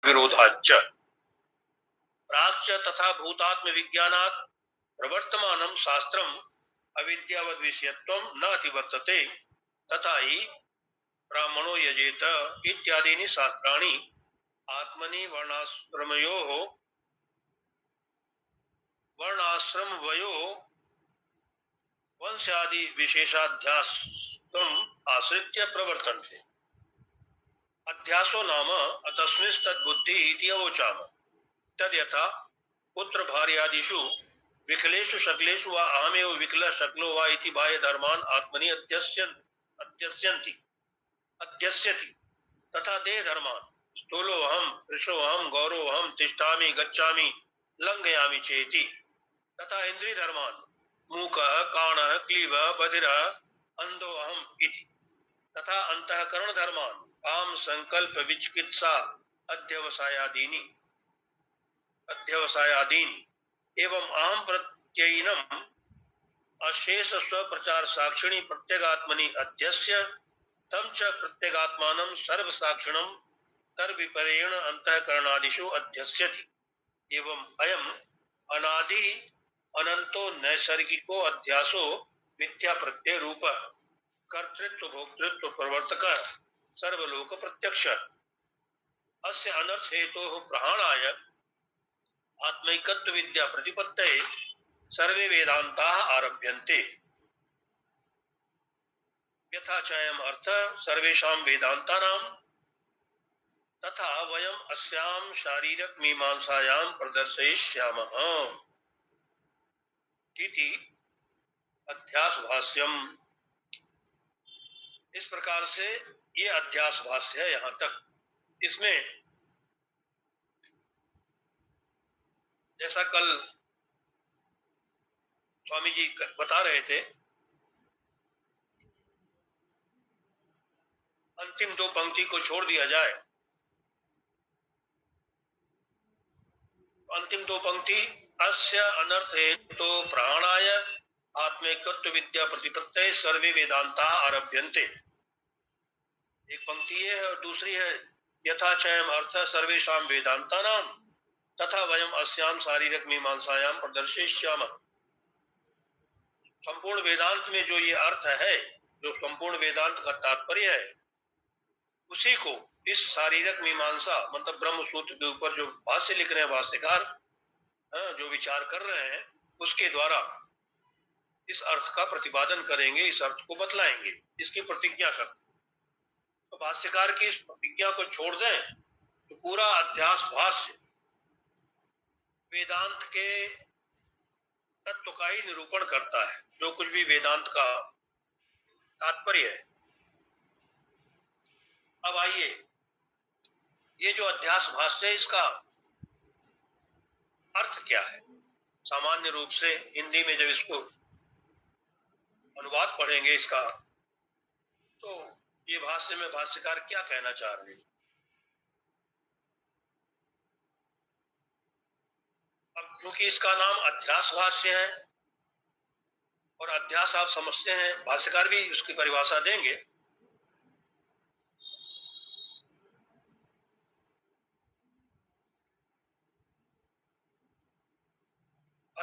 विरोधाच्च प्राच्च तथा भूतात्म विज्ञानात् प्रवर्तमानं शास्त्रम् अविद्यावद् विषयत्वं न अतिवर्तते तथा ही ब्राह्मणो यजेत इत्यादीनि शास्त्राणि आत्मनि वर्णाश्रमवयो वंशादि विशेषाध्यासम् आश्रित्य प्रवर्तन्ते। अध्यासो नाम तस्मिंस्तद्बुद्धि इति अवोचाम। तद्यथा पुत्र भार्यादिषु विकलेषु शकलेषु वा अहमेव विकलः शकलो वा इति बाह्यधर्मान् आत्मनि अध्यस्यति तथा देहधर्मान् स्थूलोऽहं कृशोऽहं गौरोऽहं तिष्ठामि गच्छामि लङ्घयामि चेति तथा इन्द्रियधर्मान् मूकः काणः क्लीबः बधिरः अन्धोऽहम् इति तथा अंतःकरणधर्मान् काम संकल्प विचिकित्सा अध्यवसायादीनि एवं अहम प्रत्ययिनम् अशेष स्वप्रचार साक्षिणी प्रत्यगात्मनि अध्यस्य तम च प्रत्यगात्मानं सर्वसाक्षिणं तर्विपरेण अंतःकरणादिषु अध्यस्यति। एवं अयम अनादि अनंतो नैसर्गिको अध्यासो मिथ्या प्रत्यय रूप कर्तृत्व भोक्तृत्व प्रवर्तक सर्वलोक प्रत्यक्ष अस्य अनर्थ हेतोः प्रहाणाय आत्मैकत्व विद्या प्रतिपत्तये सर्वे वेदांताः आरभ्यन्ते। यथा चायम अर्थ सर्वेषां वेदांतानां तथा वयम् अस्यां शारीरक मीमांसायां प्रदर्शयिष्यामः इति अध्यास भाष्यम। इस प्रकार से ये अध्यास भाष्य है यहां तक। इसमें जैसा कल स्वामी जी बता रहे थे, अंतिम दो पंक्ति को छोड़ दिया जाए, अंतिम दो पंक्ति अस्य अनर्थ हेतु प्राणाय आत्मैकत्व विद्या प्रतिपत्तये सर्वे वेदांता आरभ्यन्ते। एक पंक्ति है और दूसरी है यथा चयम अर्थ सर्वेषां वेदांतानां तथा वयम अस्याम शारीरक मीमांसायां प्रदर्शयिष्यामः। संपूर्ण वेदांत में जो ये अर्थ है, जो संपूर्ण वेदांत का तात्पर्य है, उसी को इस शारीरक मीमांसा मतलब ब्रह्म सूत्र के ऊपर जो भाष्य लिख रहे हैं भाष्यकार, जो विचार कर रहे हैं, उसके द्वारा इस अर्थ का प्रतिपादन करेंगे, इस अर्थ को बतलाएंगे, इसकी प्रतिज्ञा कर। तो भाष्यकार की इस प्रतिज्ञा को छोड़ दें तो पूरा अध्यास भाष्य वेदांत के तत्व का ही निरूपण करता है, जो कुछ भी वेदांत का तात्पर्य है। अब आइए, ये जो अध्यास भाष्य है इसका अर्थ क्या है? सामान्य रूप से हिंदी में जब इसको अनुवाद पढ़ेंगे इसका, तो ये भाष्य में भाष्यकार क्या कहना चाह रहे हैं। अब क्योंकि इसका नाम अध्यास भाष्य है और अध्यास आप समझते हैं, भाष्यकार भी उसकी परिभाषा देंगे।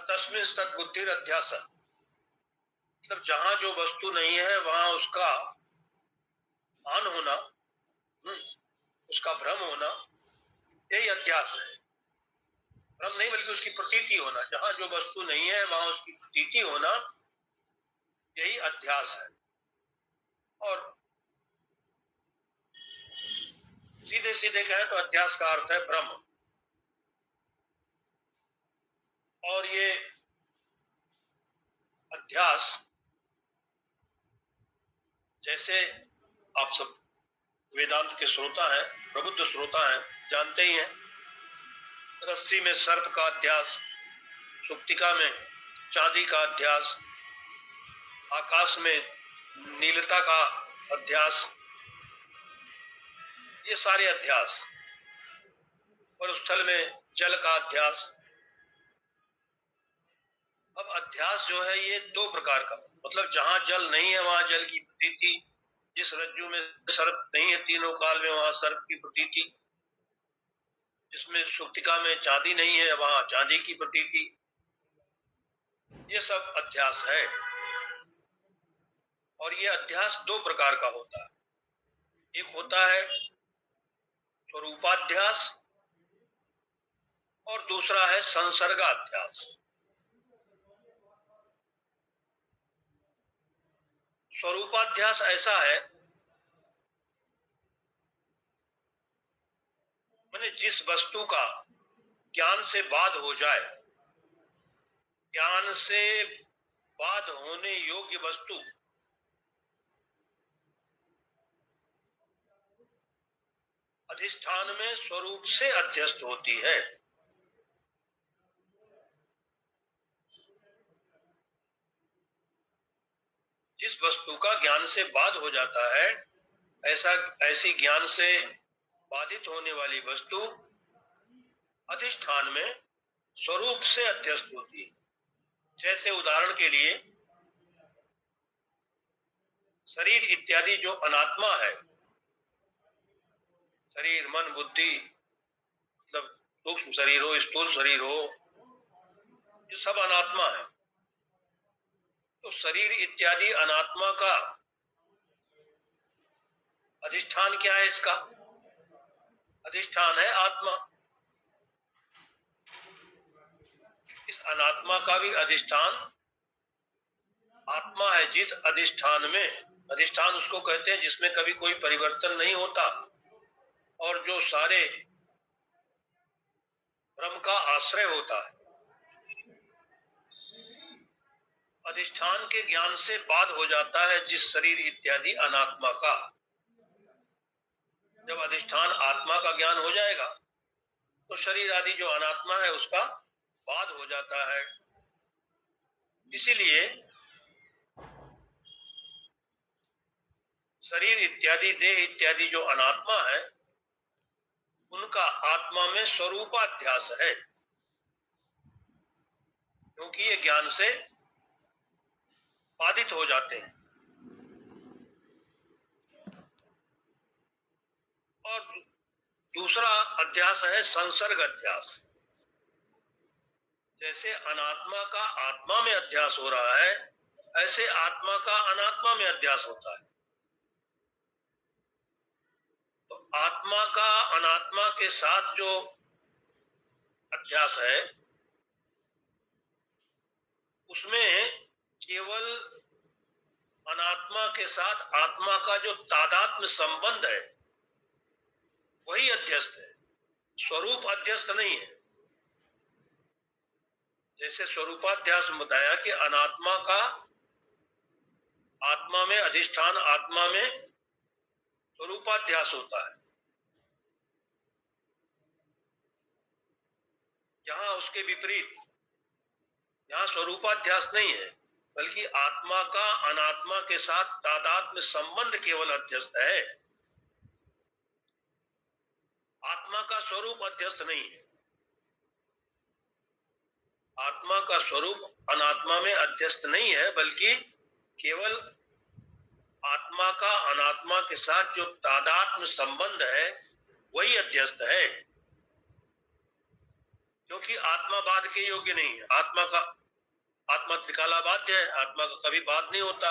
तस्मिन् तद्बुद्धिर अध्यास, मतलब जहां जो वस्तु नहीं है वहां उसका भान होना, उसका भ्रम होना, यही अध्यास है। भ्रम नहीं बल्कि उसकी प्रतीति होना, जहां जो वस्तु नहीं है वहां उसकी प्रतीति होना, यही अध्यास है। और सीधे सीधे कहें तो अध्यास का अर्थ है भ्रम। और ये अध्यास जैसे आप सब वेदांत के श्रोता हैं, प्रबुद्ध श्रोता हैं, जानते ही हैं, रस्सी में सर्प का अध्यास, सुप्तिका में चांदी का अध्यास, आकाश में नीलता का अध्यास, ये सारे अध्यास, और स्थल में जल का अध्यास। अब अध्यास जो है ये दो प्रकार का, मतलब जहां जल नहीं है वहां जल की प्रतीति, जिस रज्जु में सर्प नहीं है तीनों काल में वहां सर्प की प्रतीति, जिसमें सुक्तिका में चांदी नहीं है वहां चांदी की प्रतीति, ये सब अध्यास है। और ये अध्यास दो प्रकार का होता है, एक होता है स्वरूपाध्यास और दूसरा है संसर्गाध्यास। स्वरूपाध्यास ऐसा है माने जिस वस्तु का ज्ञान से बाध हो जाए, ज्ञान से बाध होने योग्य वस्तु अधिष्ठान में स्वरूप से अध्यस्त होती है। जिस वस्तु का ज्ञान से बाध हो जाता है, ऐसी ज्ञान से बाधित होने वाली वस्तु अधिष्ठान में स्वरूप से अध्यस्त होती है। जैसे उदाहरण के लिए शरीर इत्यादि जो अनात्मा है, शरीर मन बुद्धि मतलब सूक्ष्म शरीर हो स्थूल शरीर हो, ये सब अनात्मा है। तो शरीर इत्यादि अनात्मा का अधिष्ठान क्या है? इसका अधिष्ठान है आत्मा। इस अनात्मा का भी अधिष्ठान आत्मा है। जिस अधिष्ठान में, अधिष्ठान उसको कहते हैं जिसमें कभी कोई परिवर्तन नहीं होता और जो सारे ब्रह्म का आश्रय होता है। अधिष्ठान के ज्ञान से बाध हो जाता है जिस शरीर इत्यादि अनात्मा का। जब अधिष्ठान आत्मा का ज्ञान हो जाएगा तो शरीर आदि जो अनात्मा है उसका बाध हो जाता है। इसीलिए शरीर इत्यादि देह इत्यादि जो अनात्मा है उनका आत्मा में स्वरूपाध्यास है, क्योंकि ये ज्ञान से बाधित हो जाते हैं। और दूसरा अध्यास है संसर्ग अध्यास। जैसे अनात्मा का आत्मा में अध्यास हो रहा है, ऐसे आत्मा का अनात्मा में अध्यास होता है। तो आत्मा का अनात्मा के साथ जो अध्यास है उसमें केवल अनात्मा के साथ आत्मा का जो तादात्म्य संबंध है वही अध्यस्त है, स्वरूप अध्यस्त नहीं है। जैसे स्वरूपाध्यास में बताया कि अनात्मा का आत्मा में अधिष्ठान, आत्मा में स्वरूपाध्यास होता है। यहां उसके विपरीत, यहां स्वरूपाध्यास नहीं है बल्कि आत्मा का अनात्मा के साथ तादात्म्य संबंध केवल अध्यस्त है। आत्मा का स्वरूप अध्यस्त नहीं है। आत्मा का स्वरूप अनात्मा में अध्यस्त नहीं है बल्कि केवल आत्मा का अनात्मा के साथ जो तादात्म्य संबंध है वही अध्यस्त है। क्योंकि आत्मा बाध के योग्य नहीं है। आत्मा त्रिकाला बाध्य है, आत्मा का कभी बाध नहीं होता।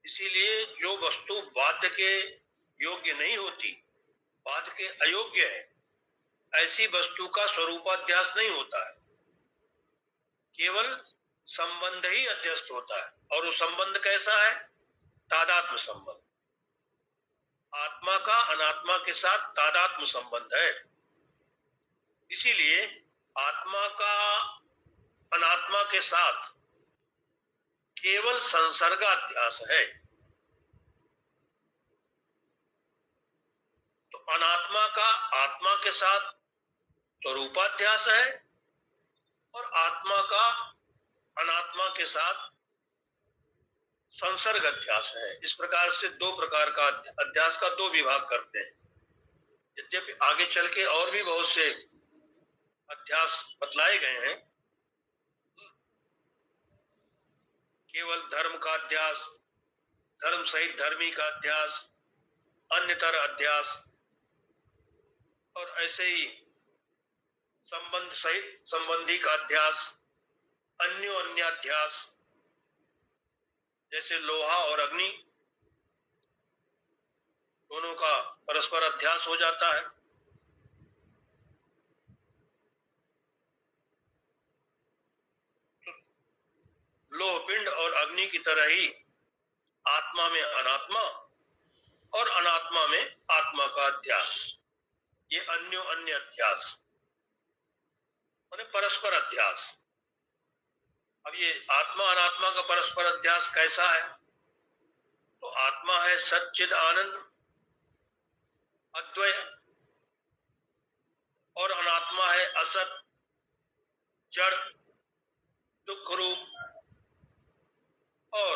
इसीलिए जो वस्तु बाध्य के योग्य नहीं होती, बाध के अयोग्य है, ऐसी वस्तु का स्वरूपाध्यास नहीं होता है। केवल संबंध ही अध्यस्त होता है। और वो संबंध कैसा है? तादात्म्य संबंध। आत्मा का अनात्मा के साथ तादात्म्य संबंध है। इसीलिए आत्मा का अनात्मा के साथ केवल संसर्गाध्यास है। तो अनात्मा का आत्मा के साथ स्वरूपाध्यास है और आत्मा का अनात्मा के साथ संसर्ग अध्यास है। इस प्रकार से दो प्रकार का अध्यास का दो विभाग करते हैं। यद्यपि आगे चल के और भी बहुत से अध्यास बतलाए गए हैं। केवल धर्म का अध्यास, धर्म सहित धर्मी का अध्यास, अन्यतर अध्यास, और ऐसे ही संबंध सहित संबंधी का अध्यास, अन्योन्याध्यास, जैसे लोहा और अग्नि दोनों का परस्पर अध्यास हो जाता है। लोह पिंड और अग्नि की तरह ही आत्मा में अनात्मा और अनात्मा में आत्मा का अध्यास, ये अन्य अध्यास माने परस्पर अध्यास। अब ये आत्मा अनात्मा का परस्पर अध्यास कैसा है? तो आत्मा है सच्चिद आनंद अद्वय और अनात्मा है असत जड़ दुख रूप और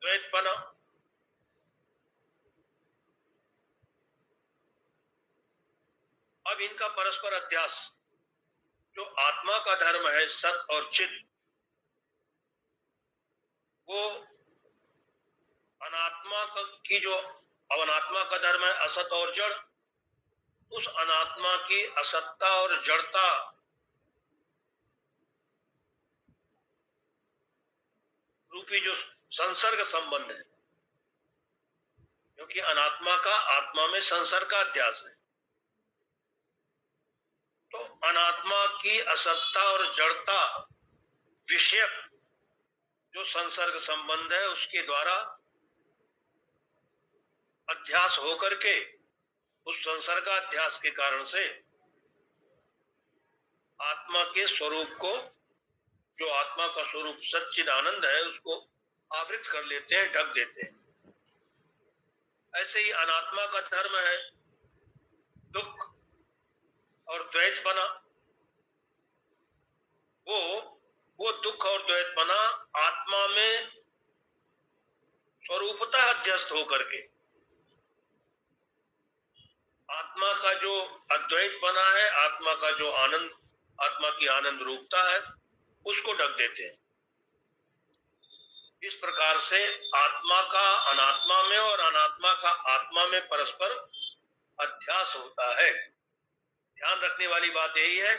द्वैतपना। अब इनका परस्पर अध्यास, जो आत्मा का धर्म है सत और चित, वो अनात्मा की जो अनात्मा का धर्म है असत और जड़, उस अनात्मा की असत्ता और जड़ता रूपी जो संसर्ग संबंध है, क्योंकि अनात्मा का आत्मा में संसर्ग का अध्यास है, तो अनात्मा की असत्ता और जड़ता विषयक जो संसर्ग संबंध है उसके द्वारा अध्यास होकर के उस संसर्गाध्यास के कारण से आत्मा के स्वरूप को, जो आत्मा का स्वरूप सच्चिद आनंद है, उसको आवृत कर लेते हैं, ढक देते हैं। ऐसे ही अनात्मा का धर्म है दुख और द्वैतपना। वो दुख और द्वैतपना आत्मा में स्वरूपतः अध्यस्त होकर के आत्मा का जो अद्वैतपना है, आत्मा का जो आनंद, आत्मा की आनंद रूपता है, उसको ढक देते हैं। इस प्रकार से आत्मा का अनात्मा में और अनात्मा का आत्मा में परस्पर अध्यास होता है। ध्यान रखने वाली बात यही है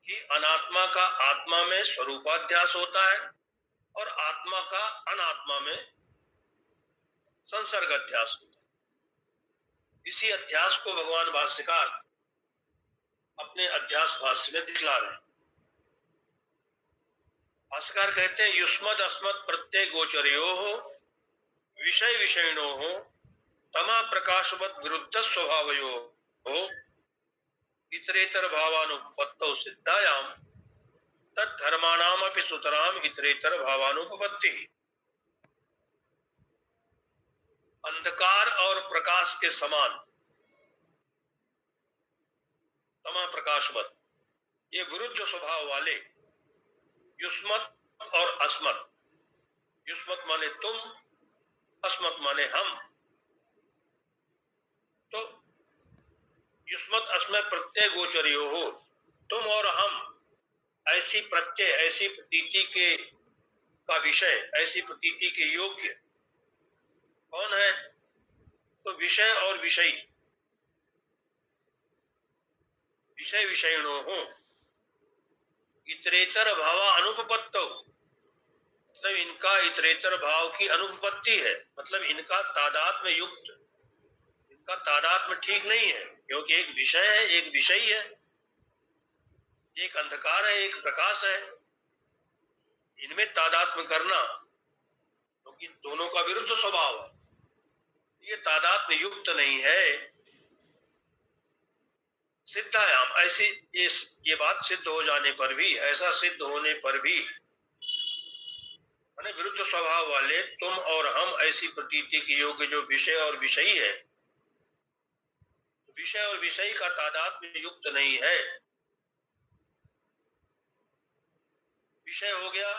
कि अनात्मा का आत्मा में स्वरूपाध्यास होता है और आत्मा का अनात्मा में संसर्ग अध्यास होता है। इसी अध्यास को भगवान भाष्यकार अपने अध्यास भाष्य में दिखला रहे हैं। भाष्यकार कहते हैं युष्मद अस्मत् प्रत्यय गोचरयोः विषय विषयिणोः तमा प्रकाशवत् विरुद्ध स्वभावयोः इतरेतर भावानुपपत्तौ सिद्धायां तद्धर्माणामपि सुतराम इतरेतर भावानुपपत्ति। अंधकार और प्रकाश के समान तमा प्रकाशवत, ये विरुद्ध स्वभाव वाले युष्मत और अस्मत, युष्मत माने तुम, अस्मत माने हम, तो युष्मत अस्मत् प्रत्यय गोचरियो हो, तुम और हम ऐसी प्रत्यय, ऐसी प्रतीति के का विषय, ऐसी प्रतीति के योग्य कौन है? तो विषय और विषयी, विषय विषयिणो हो इतरेतर भाव अनुपपत्तो, मतलब इनका इतरेतर भाव की अनुपपत्ति है, मतलब इनका तादात्म्य युक्त, इनका तादात्म्य ठीक नहीं है, क्योंकि एक विषय है एक विषयी है, एक अंधकार है एक प्रकाश है, इनमें तादात्म्य करना क्योंकि दोनों का विरुद्ध स्वभाव है, ये तादात्म्य युक्त नहीं है। सिद्धायाम, ऐसी ये बात सिद्ध हो जाने पर भी, ऐसा सिद्ध होने पर भी, माने विरुद्ध स्वभाव वाले तुम और हम ऐसी प्रतीति के योग्य जो विषय और विषयी है, विषय और विषयी का तादात्म्य युक्त नहीं है। विषय हो गया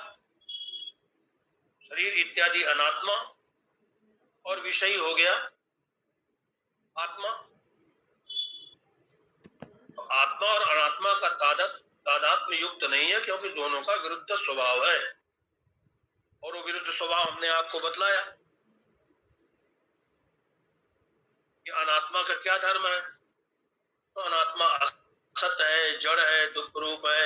शरीर इत्यादि अनात्मा और विषयी हो गया आत्मा। तो आत्मा और अनात्मा का तादात्म्य युक्त नहीं है, क्योंकि दोनों का विरुद्ध स्वभाव है, और वो विरुद्ध स्वभाव हमने आपको बतलाया कि अनात्मा का क्या धर्म है, तो अनात्मा असत है, जड़ है, दुख रूप है,